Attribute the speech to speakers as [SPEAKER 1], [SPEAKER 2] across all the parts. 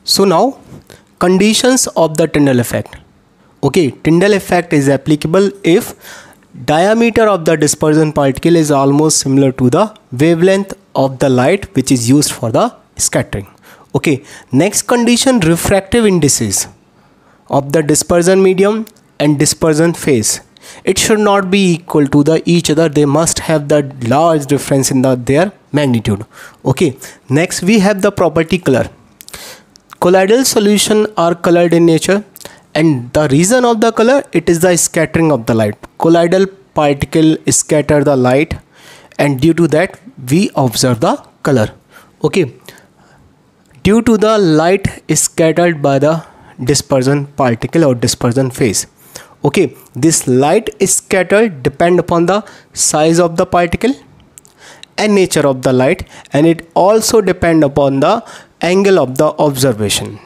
[SPEAKER 1] So now, conditions of the Tyndall effect. Okay, Tyndall effect is applicable if diameter of the dispersion particle is almost similar to the wavelength of the light which is used for the scattering. Okay, next condition, refractive indices of the dispersion medium and dispersion phase. It should not be equal to each other. They must have the large difference in their magnitude. Okay, next we have the property color. Colloidal solution are colored in nature, and the reason of the color, it is the scattering of the light. Colloidal particle scatter the light, and due to that we observe the color. Okay, due to the light scattered by the dispersion particle or dispersion phase. Okay, this light scattered depend upon the size of the particle and nature of the light, and it also depend upon the angle of the observation,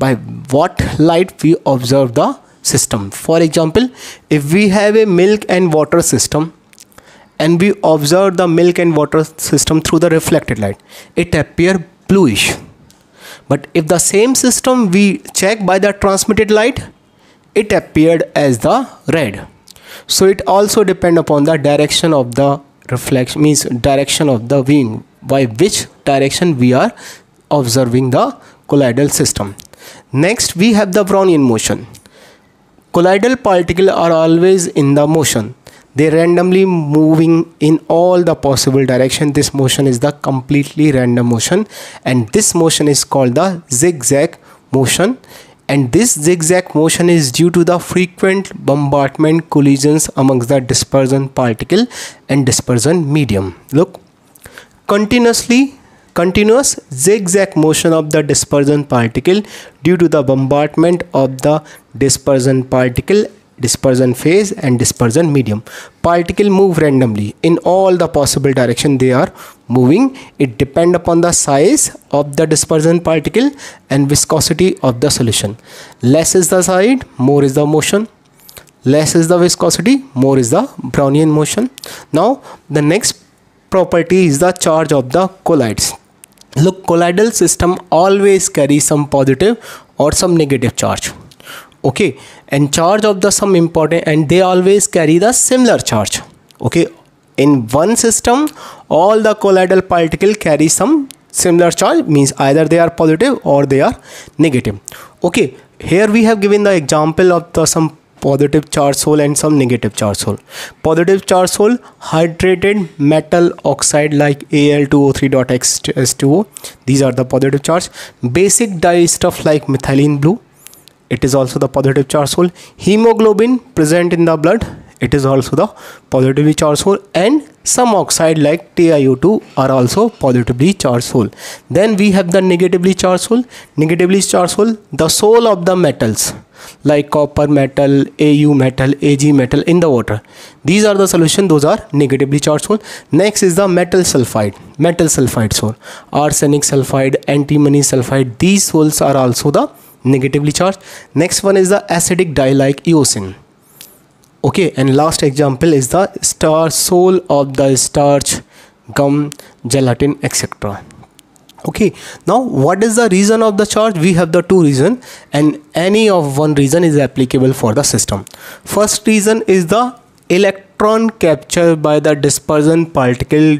[SPEAKER 1] by what light we observe the system. For example, if we have a milk and water system and we observe the milk and water system through the reflected light, it appear bluish. But if the same system we check by the transmitted light, it appeared as the red. So it also depend upon the direction of the reflection, means direction of the viewing, by which direction we are observing the colloidal system. Next we have the Brownian motion. Colloidal particles are always in the motion. They randomly moving in all the possible direction. This motion is the completely random motion, and this motion is called the zigzag motion. And this zigzag motion is due to the frequent bombardment collisions amongst the dispersion particle and dispersion medium. Look, continuous zigzag motion of the dispersion particle due to the bombardment of the dispersion particle, dispersion phase and dispersion medium. Particle move randomly in all the possible direction they are moving. It depend upon the size of the dispersion particle and viscosity of the solution. Less is the size, more is the motion. Less is the viscosity, more is the Brownian motion. Now the next property is the charge of the colloids. Look, colloidal system always carry some positive or some negative charge. Okay, and charge of the some important, and they always carry the similar charge. Okay, in one system all the colloidal particle carry some similar charge, means either they are positive or they are negative. Okay, here we have given the example of the some positive charge hole and some negative charge hole. Positive charge hole, hydrated metal oxide like Al2O3.H2O. These are the positive charge. Basic dye stuff like methylene blue, it is also the positive charge hole. Hemoglobin present in the blood, it is also the positively charged hole. And some oxide like TiO2 are also positively charged hole. Then we have the negatively charged hole. Negatively charged hole, the soul of the metals like copper metal, Au metal, Ag metal in the water. These are the solution, those are negatively charged hole. Next is the metal sulfide hole. Arsenic sulfide, antimony sulfide, these holes are also the negatively charged. Next one is the acidic dye like eosin. Okay, and last example is the starch soul of the starch, gum, gelatin, etc. Okay, now what is the reason of the charge? We have the two reasons, and any of one reason is applicable for the system. First reason is the electron captured by the dispersion particle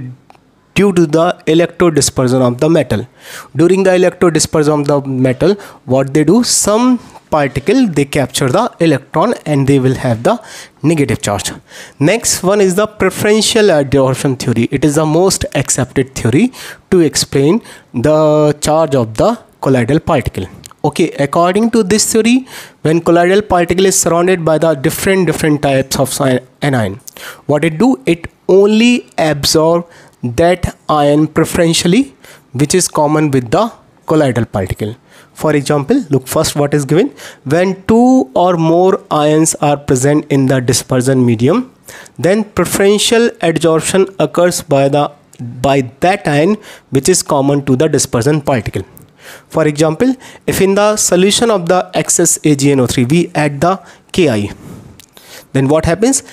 [SPEAKER 1] due to the electrodispersion of the metal. During the electrodispersion of the metal, what they do, some particle they capture the electron and they will have the negative charge. Next one is the preferential adsorption theory. It is the most accepted theory to explain the charge of the colloidal particle. Okay, according to this theory, when colloidal particle is surrounded by the different types of anion, what it do, it only absorb that ion preferentially which is common with the colloidal particle. For example, look, first what is given, when two or more ions are present in the dispersion medium, then preferential adsorption occurs by that ion which is common to the dispersion particle. For example, if in the solution of the excess AgNO3 we add the Ki, then what happens?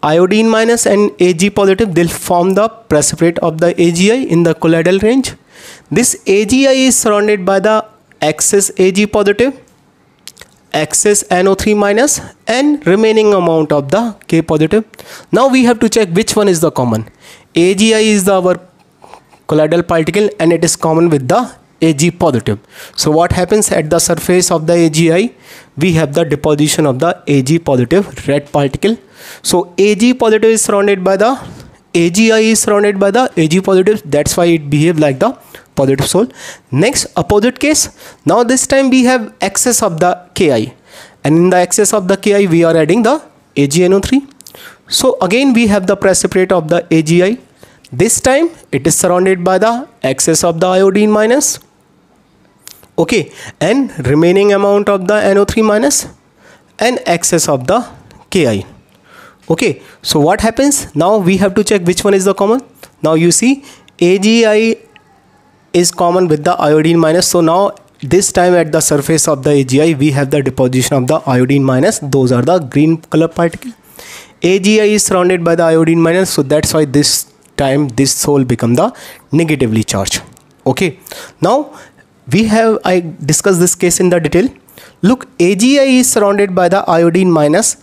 [SPEAKER 1] Iodine minus and Ag positive, they'll form the precipitate of the AgI in the colloidal range. This AgI is surrounded by the excess Ag positive, excess NO3 minus, and remaining amount of the K positive. Now we have to check which one is the common. AgI is our colloidal particle and it is common with the Ag positive. So what happens at the surface of the AgI? We have the deposition of the Ag positive red particle. So Ag positive is surrounded by the AgI is surrounded by the Ag positive. That's why it behaves like the positive soul. Next, opposite case. Now this time we have excess of the Ki, and in the excess of the Ki we are adding the AgNO3. So again we have the precipitate of the AgI. This time it is surrounded by the excess of the iodine minus, okay, and remaining amount of the NO3 minus and excess of the Ki. Okay, so what happens? Now we have to check which one is the common. Now you see AgI is common with the iodine minus. So now this time at the surface of the AgI we have the deposition of the iodine minus. Those are the green color particle. AgI is surrounded by the iodine minus, so that's why this time this soul become the negatively charged. Okay, now I discussed this case in the detail. Look, AgI is surrounded by the iodine minus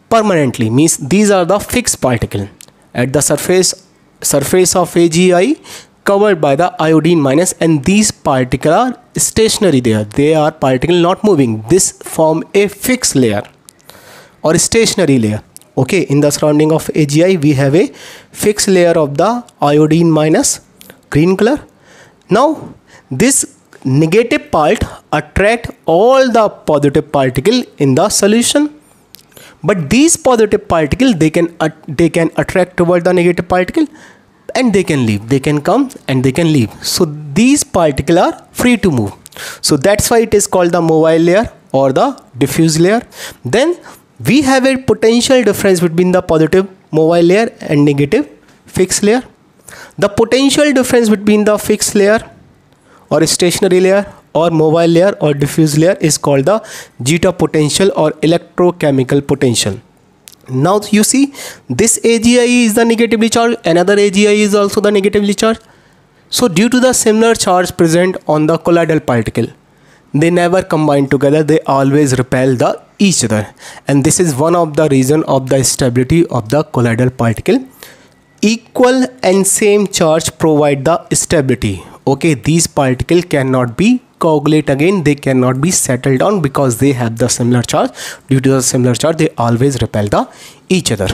[SPEAKER 1] permanently, means these are the fixed particle at the surface of AgI covered by the iodine minus, and these particles are stationary there. They are particle not moving. This form a fixed layer or stationary layer. Okay, in the surrounding of AgI we have a fixed layer of the iodine minus, green color. Now this negative part attract all the positive particle in the solution, but these positive particle they can attract toward the negative particle and they can leave. They can come and they can leave. So these particles are free to move. So that's why it is called the mobile layer or the diffuse layer. Then we have a potential difference between the positive mobile layer and negative fixed layer. The potential difference between the fixed layer or stationary layer or mobile layer or diffuse layer is called the zeta potential or electrochemical potential. Now you see this AgI is the negatively charged, another AgI is also the negatively charged. So due to the similar charge present on the colloidal particle, they never combine together, they always repel each other, and this is one of the reason of the stability of the colloidal particle. Equal and same charge provide the stability. Okay, these particles cannot be coagulate again, they cannot be settled down because they have the similar charge. Due to the similar charge they always repel each other.